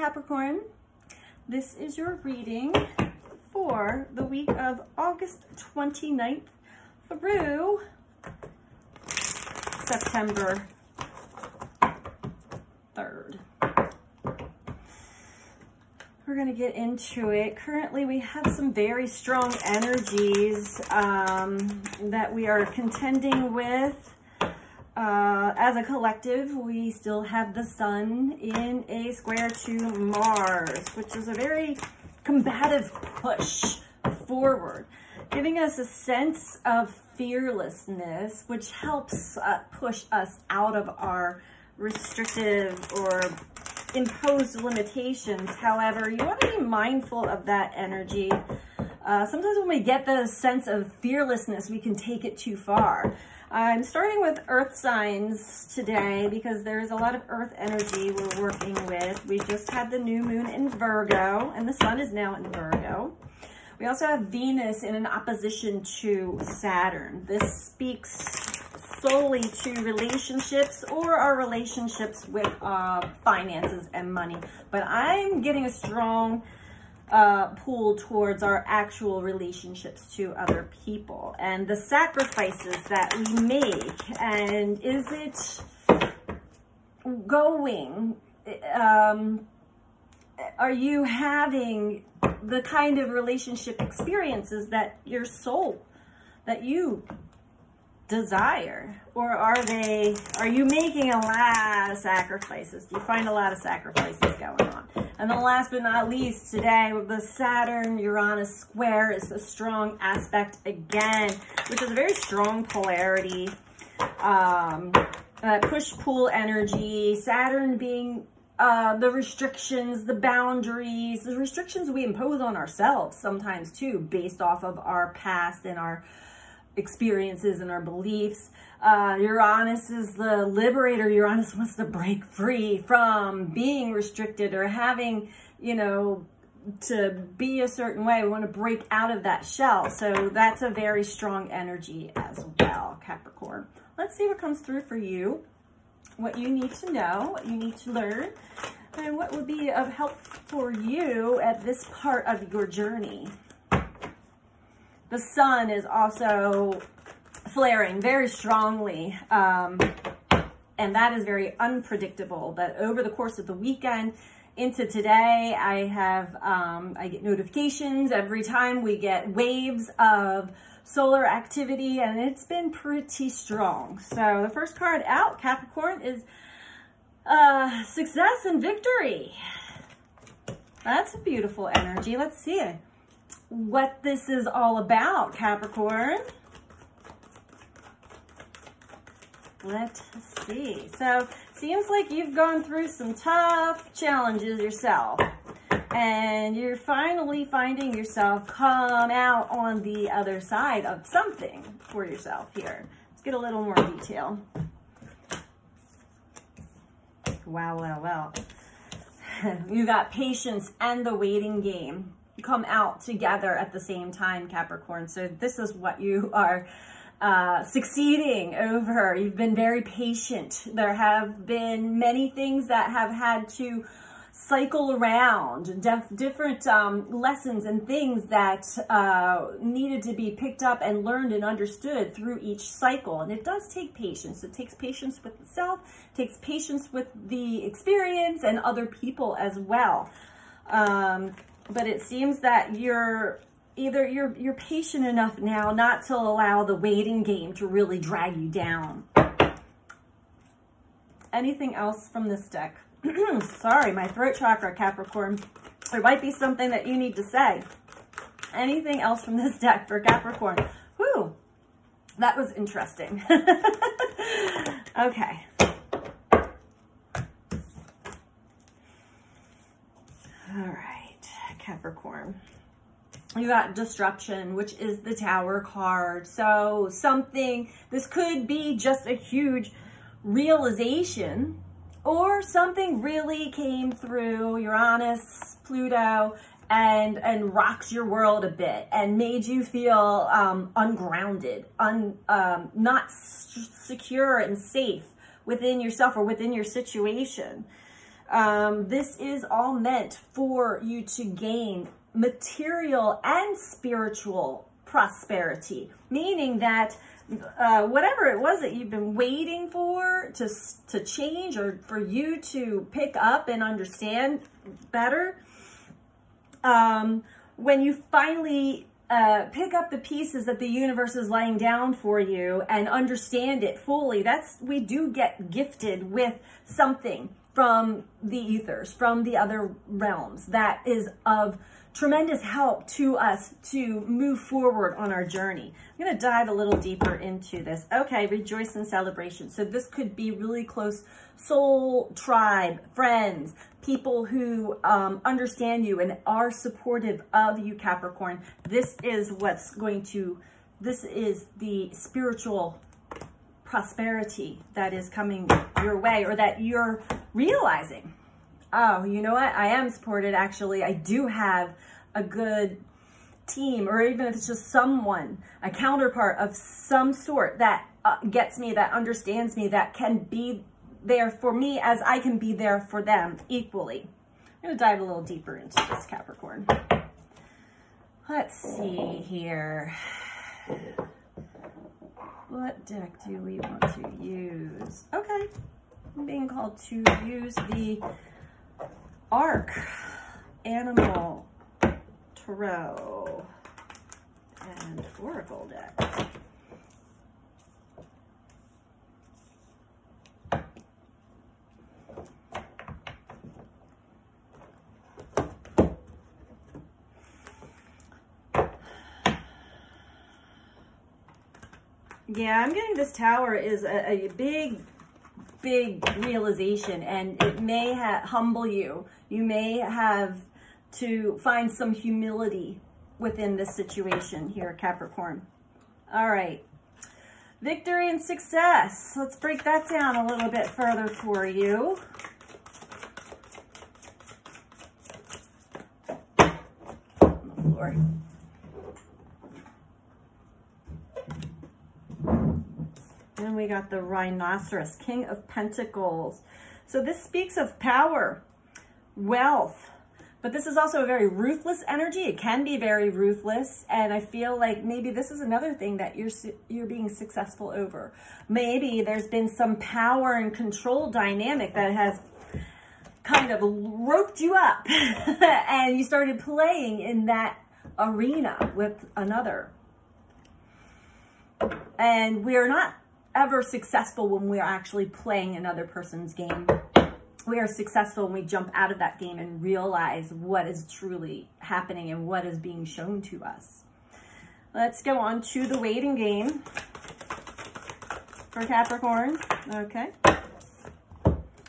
Capricorn. This is your reading for the week of August 29th through September 3rd. We're going to get into it. Currently, we have some very strong energies that we are contending with. As a collective, we still have the sun in a square to Mars, which is a very combative push forward, giving us a sense of fearlessness, which helps push us out of our restrictive or imposed limitations. However, you want to be mindful of that energy. Sometimes when we get the sense of fearlessness, we can take it too far. I'm starting with earth signs today because there's a lot of earth energy we're working with. We just had the new moon in Virgo, and the sun is now in Virgo. We also have Venus in an opposition to Saturn. This speaks solely to relationships or our relationships with finances and money. But I'm getting a strong pull towards our actual relationships to other people and the sacrifices that we make. And is it going? Are you having the kind of relationship experiences that your soul, that you desire? Or are you making a lot of sacrifices? Do you find a lot of sacrifices going on? And then last but not least, today, the Saturn-Uranus square is a strong aspect again, which is a very strong polarity, push-pull energy. Saturn being the restrictions, the boundaries, the restrictions we impose on ourselves sometimes too, based off of our past and our experiences and our beliefs. Uranus is the liberator. Uranus wants to break free from being restricted or having, you know, to be a certain way. We want to break out of that shell. So that's a very strong energy as well, Capricorn. Let's see what comes through for you, what you need to know, what you need to learn, and what would be of help for you at this part of your journey. The sun is also flaring very strongly, and that is very unpredictable. But over the course of the weekend into today, I get notifications every time we get waves of solar activity, and it's been pretty strong. So the first card out, Capricorn, is success and victory. That's a beautiful energy. Let's see what this is all about, Capricorn. Let's see. So, seems like you've gone through some tough challenges yourself, and you're finally finding yourself come out on the other side of something for yourself here. Let's get a little more detail. Wow, wow, wow. You got patience and the waiting game come out together at the same time, Capricorn. So this is what you are succeeding over. You've been very patient. There have been many things that have had to cycle around, different lessons and things that needed to be picked up and learned and understood through each cycle. And it does take patience. It takes patience with itself, it takes patience with the experience and other people as well. But it seems that you're patient enough now not to allow the waiting game to really drag you down. Anything else from this deck? Sorry, my throat chakra, Capricorn. There might be something that you need to say. Anything else from this deck for Capricorn? Whew, that was interesting. Okay. All right, Capricorn. You got disruption, which is the Tower card. So this could be just a huge realization, or something really came through Uranus, Pluto, and rocks your world a bit and made you feel ungrounded, not secure and safe within yourself or within your situation. This is all meant for you to gain material and spiritual prosperity, meaning that whatever it was that you've been waiting for to change, or for you to pick up and understand better, when you finally pick up the pieces that the universe is laying down for you and understand it fully, we do get gifted with something from the ethers, from the other realms, that is of tremendous help to us to move forward on our journey. I'm going to dive a little deeper into this. Okay, rejoice and celebration. So this could be really close soul tribe, friends, people who understand you and are supportive of you, Capricorn. This is the spiritual prosperity that is coming your way, or that you're realizing. Oh, you know what? I am supported. Actually, I do have a good team, or even if it's just someone, a counterpart of some sort that gets me, that understands me, that can be there for me as I can be there for them equally. I'm going to dive a little deeper into this, Capricorn. Let's see here. What deck do we want to use? Okay, I'm being called to use the Arc Animal Tarot and Oracle deck. Yeah, I'm getting this Tower is a big realization, and it may humble you. You may have to find some humility within this situation here, Capricorn. All right. Victory and success. Let's break that down a little bit further for you. On the floor. And we got the Rhinoceros, King of Pentacles. So this speaks of power, wealth, but this is also a very ruthless energy. It can be very ruthless, and I feel like maybe this is another thing that you're being successful over. Maybe there's been some power and control dynamic that has kind of roped you up and you started playing in that arena with another. And we're not ever successful when we're actually playing another person's game. We are successful when we jump out of that game and realize what is truly happening and what is being shown to us. Let's go on to the waiting game for Capricorn. Okay.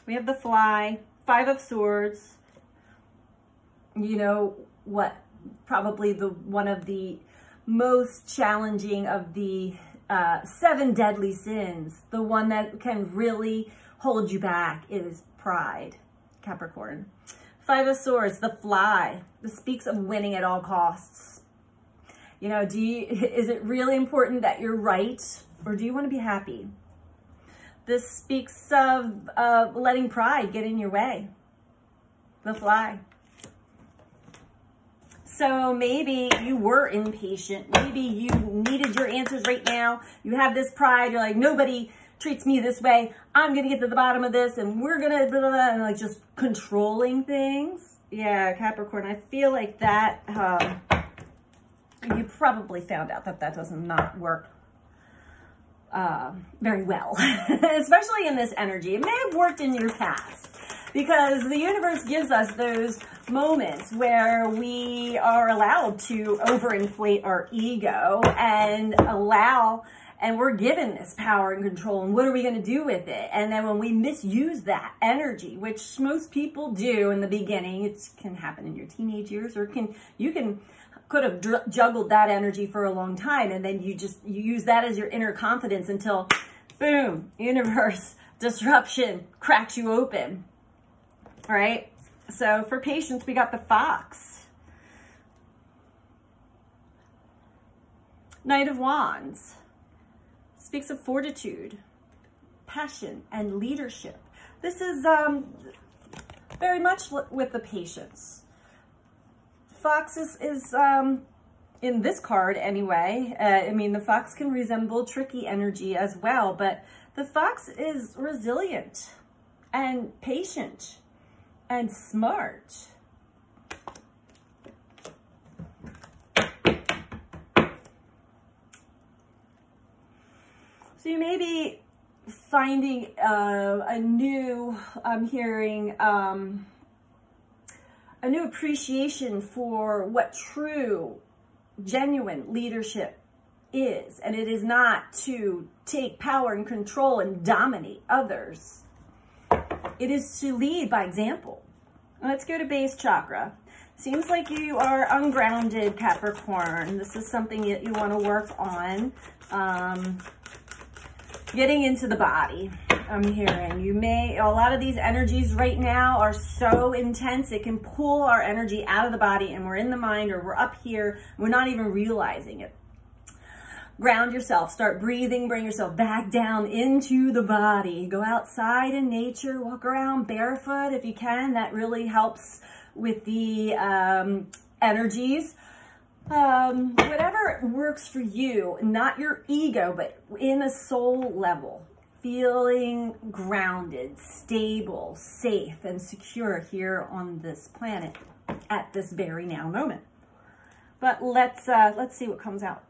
We have the Fly, Five of Swords. You know what? Probably one of the most challenging of the 7 deadly sins, the one that can really hold you back, is pride, Capricorn. Five of Swords, the Fly. This speaks of winning at all costs. You know, is it really important that you're right, or do you want to be happy? This speaks of letting pride get in your way. The Fly. So maybe you were impatient. Maybe you needed your answers right now. You have this pride. You're like, nobody treats me this way. I'm going to get to the bottom of this, and we're going to, blah, blah, blah, and like just controlling things. Yeah, Capricorn, I feel like that, you probably found out that that does not work very well, especially in this energy. It may have worked in your past, because the universe gives us those moments where we are allowed to overinflate our ego and we're given this power and control, and what are we going to do with it? And then when we misuse that energy, which most people do in the beginning, it can happen in your teenage years, or you could have juggled that energy for a long time, and then you use that as your inner confidence until, boom, universe, disruption, cracks you open. All right, so for patience, we got the Fox. Knight of Wands. Speaks of fortitude, passion, and leadership. This is very much with the patience. Fox is in this card anyway. I mean, the fox can resemble tricky energy as well, but the fox is resilient and patient and smart. So you may be finding I'm hearing a new appreciation for what true, genuine leadership is. And it is not to take power and control and dominate others. It is to lead by example. Let's go to base chakra. Seems like you are ungrounded, Capricorn. This is something that you want to work on. Getting into the body, I'm hearing. A lot of these energies right now are so intense, it can pull our energy out of the body, and we're in the mind, or we're up here, we're not even realizing it. Ground yourself, start breathing, bring yourself back down into the body. Go outside in nature, walk around barefoot if you can. That really helps with the energies. Whatever works for you, not your ego, but in a soul level, feeling grounded, stable, safe, and secure here on this planet at this very now moment. But let's see what comes out.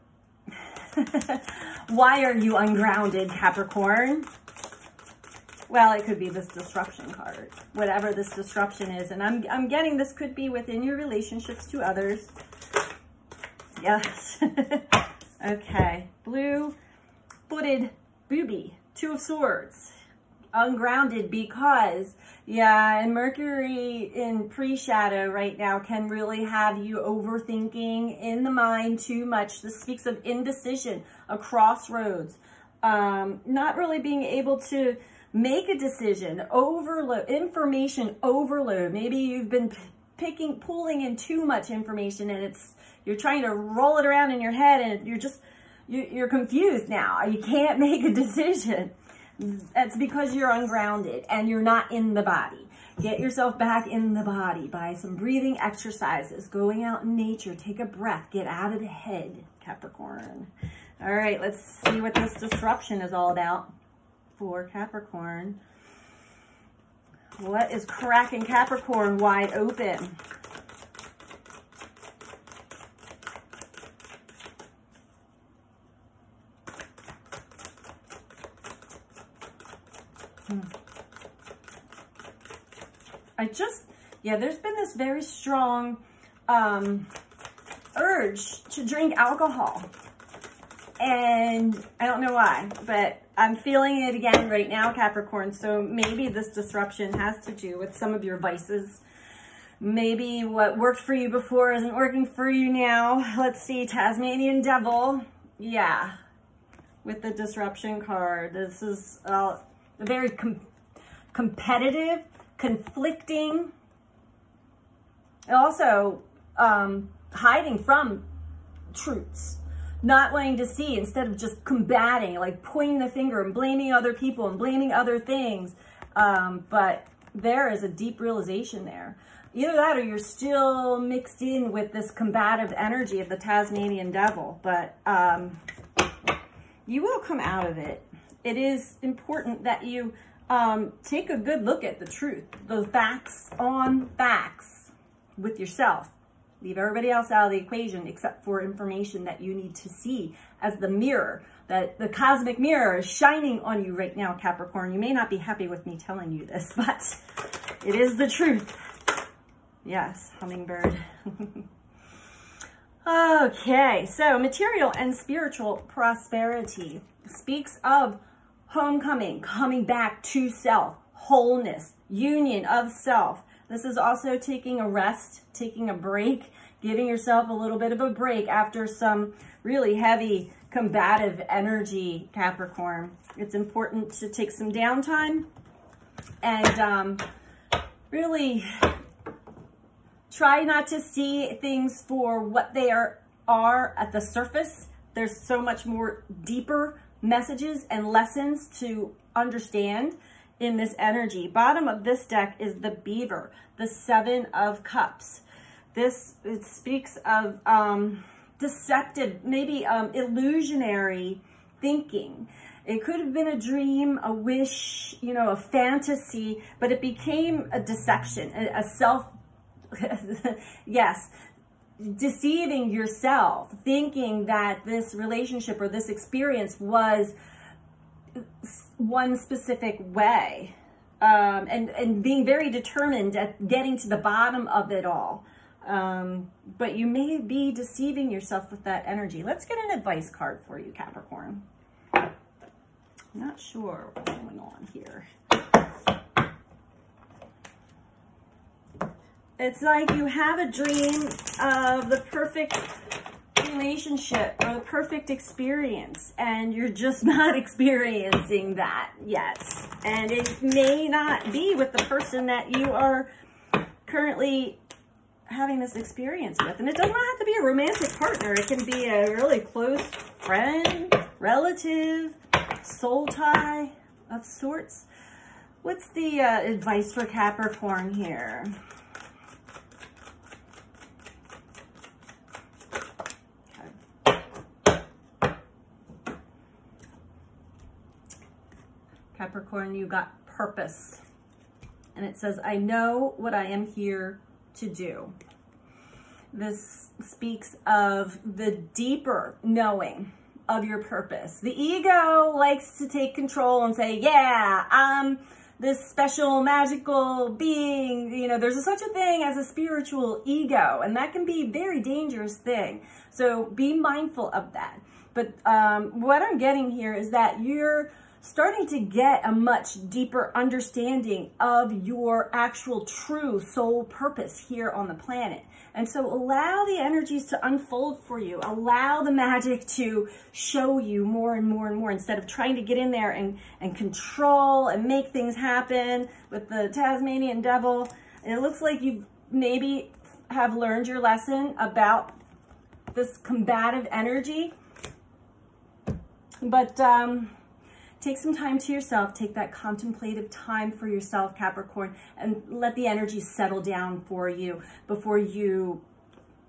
Why are you ungrounded, Capricorn? Well, it could be this disruption card, whatever this disruption is. And I'm getting this could be within your relationships to others. Yes. Okay. Blue-footed booby, 2 of Swords. Ungrounded because, yeah, and Mercury in pre-shadow right now can really have you overthinking in the mind too much. This speaks of indecision, a crossroads, not really being able to make a decision, overload, information overload. Maybe you've been pulling in too much information, and you're trying to roll it around in your head, and you're confused now. You can't make a decision. That's because you're ungrounded and you're not in the body. Get yourself back in the body by some breathing exercises, going out in nature, take a breath, get out of the head, Capricorn. All right, let's see what this disruption is all about for Capricorn. What is cracking Capricorn wide open? There's been this very strong urge to drink alcohol. And I don't know why, but I'm feeling it again right now, Capricorn. So maybe this disruption has to do with some of your vices. Maybe what worked for you before isn't working for you now. Let's see, Tasmanian Devil. Yeah, with the disruption card. This is a very competitive, conflicting, and also hiding from truths. Not wanting to see, instead of just combating, like pointing the finger and blaming other people and blaming other things. But there is a deep realization there. Either that, or you're still mixed in with this combative energy of the Tasmanian Devil. But you will come out of it. It is important that you take a good look at the truth, those facts on facts with yourself. Leave everybody else out of the equation except for information that you need to see as the mirror, that the cosmic mirror is shining on you right now, Capricorn. You may not be happy with me telling you this, but it is the truth. Yes, hummingbird. Okay, so material and spiritual prosperity speaks of homecoming, coming back to self, wholeness, union of self. This is also taking a rest, taking a break, giving yourself a little bit of a break after some really heavy combative energy, Capricorn. It's important to take some downtime and really try not to see things for what they are at the surface. There's so much more deeper messages and lessons to understand in this energy. Bottom of this deck is the Beaver, the Seven of Cups. It speaks of deceptive, maybe illusionary thinking. It could have been a dream, a wish, you know, a fantasy, but it became a deception, a self, yes, deceiving yourself, thinking that this relationship or this experience was one specific way, and being very determined at getting to the bottom of it all. But you may be deceiving yourself with that energy. Let's get an advice card for you, Capricorn. Not sure what's going on here. It's like you have a dream of the perfect relationship or the perfect experience, and you're just not experiencing that yet. And it may not be with the person that you are currently having this experience with. And it does not have to be a romantic partner. It can be a really close friend, relative, soul tie of sorts. What's the advice for Capricorn here? Capricorn, you got purpose. And it says, I know what I am here to do. This speaks of the deeper knowing of your purpose. The ego likes to take control and say, yeah, I'm this special magical being. You know, there's such a thing as a spiritual ego, and that can be a very dangerous thing. So be mindful of that. But what I'm getting here is that you're starting to get a much deeper understanding of your actual true soul purpose here on the planet. And so allow the energies to unfold for you. Allow the magic to show you more and more and more, instead of trying to get in there and control and make things happen with the Tasmanian devil. And it looks like you maybe have learned your lesson about this combative energy. But take some time to yourself. Take that contemplative time for yourself, Capricorn, and let the energy settle down for you before you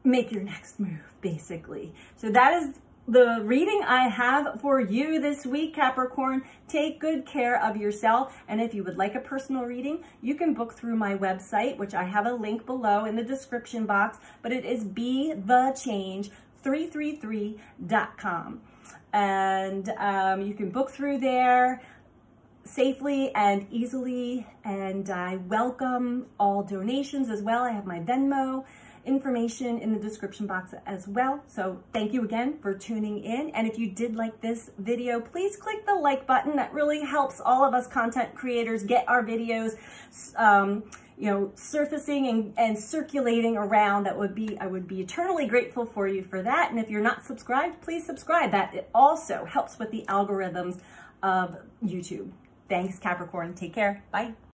make your next move, basically. So that is the reading I have for you this week, Capricorn. Take good care of yourself. And if you would like a personal reading, you can book through my website, which I have a link below in the description box, but it is BeTheChange333.com. And you can book through there safely and easily. And I welcome all donations as well. I have my Venmo information in the description box as well. So thank you again for tuning in. And if you did like this video, please click the like button. That really helps all of us content creators get our videos you know, surfacing and circulating around. I would be eternally grateful for you for that. And if you're not subscribed, please subscribe. That it also helps with the algorithms of YouTube. Thanks, Capricorn. Take care. Bye.